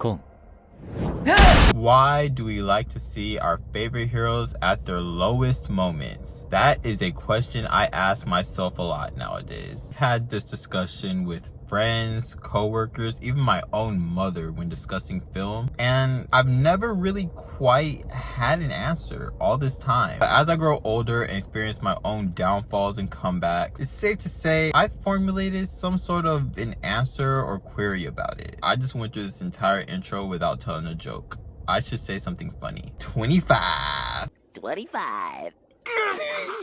con. Why do we like to see our favorite heroes at their lowest moments? That is a question I ask myself a lot nowadays. I've had this discussion with friends, co-workers, even my own mother when discussing film, and I've never really quite had an answer all this time. But as I grow older and experience my own downfalls and comebacks, it's safe to say I've formulated some sort of an answer or query about it. I just went through this entire intro without telling a joke. I should say something funny. 25.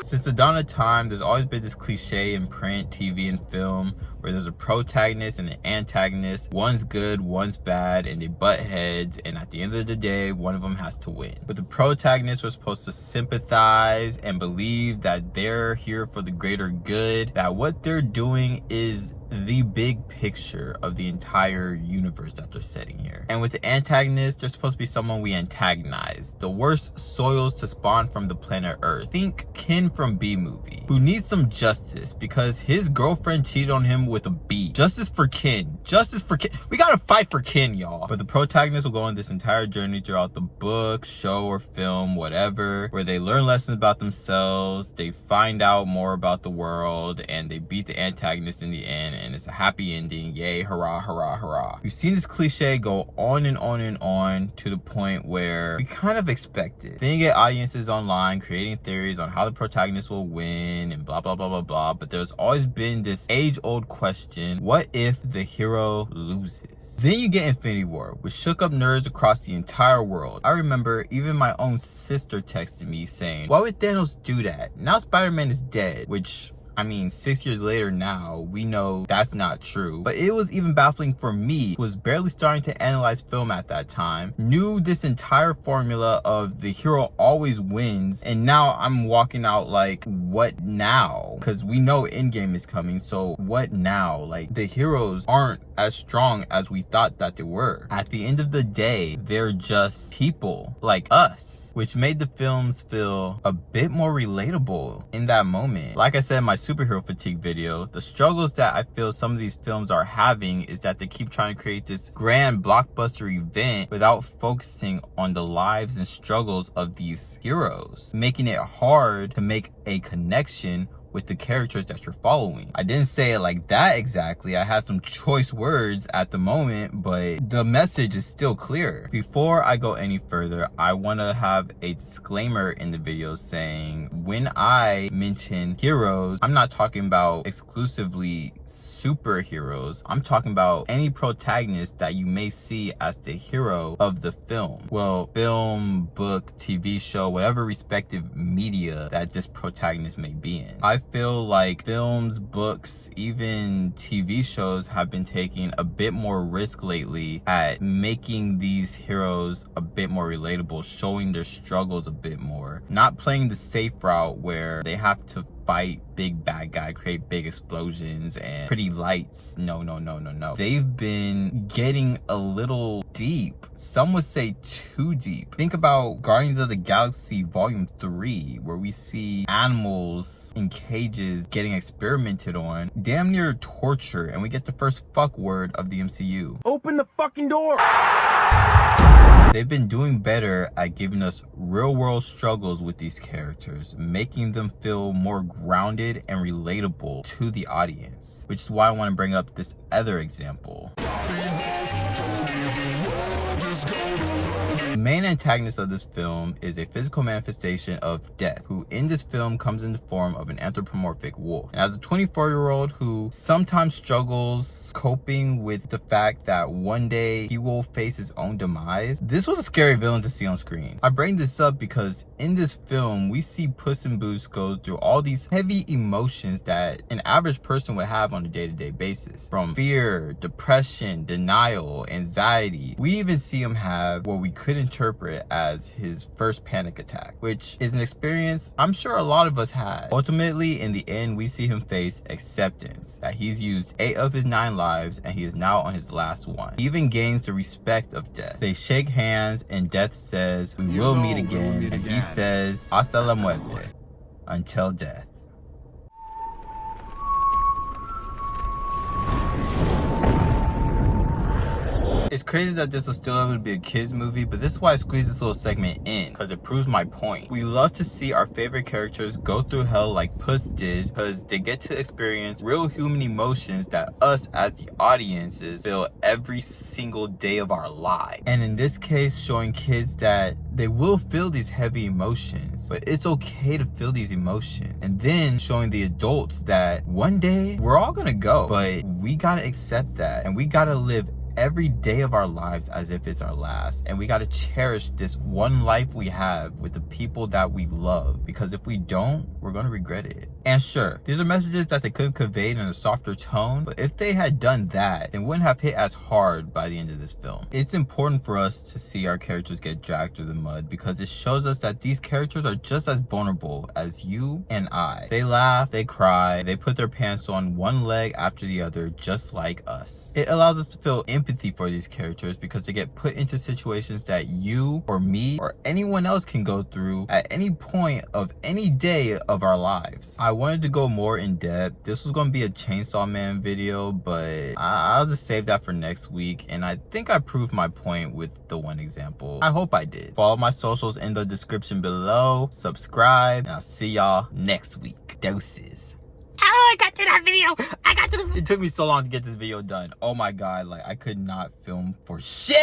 Since the dawn of time, there's always been this cliche in print, TV, and film where there's a protagonist and an antagonist. One's good, one's bad, and they butt heads, and at the end of the day, one of them has to win. But the protagonists are supposed to sympathize and believe that they're here for the greater good, that what they're doing is the big picture of the entire universe that they're setting here. And with the antagonist, they're supposed to be someone we antagonize, the worst soils to spawn from the planet Earth. Think Ken from B-Movie, who needs some justice because his girlfriend cheated on him with a bee. Justice for Ken. Justice for Ken. We gotta fight for Ken, y'all. But the protagonist will go on this entire journey throughout the book, show, or film, whatever, where they learn lessons about themselves, they find out more about the world, and they beat the antagonist in the end, and it's a happy ending. Yay, hurrah, hurrah, hurrah. We've seen this cliche go on and on and on to the point where we kind of expect it. Then you get audiences online creating theories on how the protagonist will win and blah, blah, blah, blah, blah. But there's always been this age-old question, what if the hero loses? Then you get Infinity War, which shook up nerds across the entire world. I remember even my own sister texted me saying, why would Thanos do that? Now Spider-Man is dead, which, I mean, 6 years later now, we know that's not true. But it was even baffling for me, who was barely starting to analyze film at that time, knew this entire formula of the hero always wins, and now I'm walking out like, what now? Because we know Endgame is coming, so what now? Like, the heroes aren't as strong as we thought that they were. At the end of the day, they're just people like us, which made the films feel a bit more relatable in that moment. Like I said in my superhero fatigue video, the struggles that I feel some of these films are having is that they keep trying to create this grand blockbuster event without focusing on the lives and struggles of these heroes, making it hard to make a connection with the characters that you're following. I didn't say it like that exactly. I had some choice words at the moment, but the message is still clear. Before I go any further, I want to have a disclaimer in the video saying when I mention heroes, I'm not talking about exclusively superheroes. I'm talking about any protagonist that you may see as the hero of the film. Well, film, book, TV show, whatever respective media that this protagonist may be in. I feel like films, books, even TV shows have been taking a bit more risk lately at making these heroes a bit more relatable, showing their struggles a bit more, not playing the safe route where they have to fight big bad guy, create big explosions and pretty lights. No. They've been getting a little deep. Some would say too deep. Think about Guardians of the Galaxy Volume 3, where we see animals in cages getting experimented on, damn near torture, and we get the first fuck word of the MCU. Open the fucking door! They've been doing better at giving us real world struggles with these characters, making them feel more grounded and relatable to the audience, which is why I want to bring up this other example. The main antagonist of this film is a physical manifestation of death, who in this film comes in the form of an anthropomorphic wolf. And as a 24-year-old who sometimes struggles coping with the fact that one day he will face his own demise, this was a scary villain to see on screen. I bring this up because in this film, we see Puss in Boots go through all these heavy emotions that an average person would have on a day-to-day basis. From fear, depression, denial, anxiety. We even see him have what we could interpret as his first panic attack, which is an experience I'm sure a lot of us had. Ultimately, in the end, we see him face acceptance, that he's used 8 of his 9 lives and he is now on his last one. He even gains the respect of death. They shake hands and death says, "We will meet again," and he says, "Hasta la muerte," until death. It's crazy that this was still able to be a kids movie, but this is why I squeezed this little segment in, because it proves my point. We love to see our favorite characters go through hell like Puss did, because they get to experience real human emotions that us as the audiences feel every single day of our lives. And in this case, showing kids that they will feel these heavy emotions, but it's okay to feel these emotions. And then showing the adults that one day we're all gonna go, but we gotta accept that, and we gotta live every day of our lives as if it's our last, and we got to cherish this one life we have with the people that we love, because if we don't, we're going to regret it. And sure, these are messages that they could have conveyed in a softer tone, but if they had done that, they wouldn't have hit as hard by the end of this film. It's important for us to see our characters get dragged through the mud, because it shows us that these characters are just as vulnerable as you and I. They laugh, they cry, they put their pants on one leg after the other, just like us. It allows us to feel empathy for these characters, because they get put into situations that you or me or anyone else can go through at any point of any day of our lives. I wanted to go more in depth. This was going to be a Chainsaw Man video, but I'll just save that for next week, and I think I proved my point with the one example. I hope I did. Follow my socials in the description below, subscribe, and I'll see y'all next week. Doses. Oh, I got to that video. It took me so long to get this video done. Oh my god, like I could not film for shit.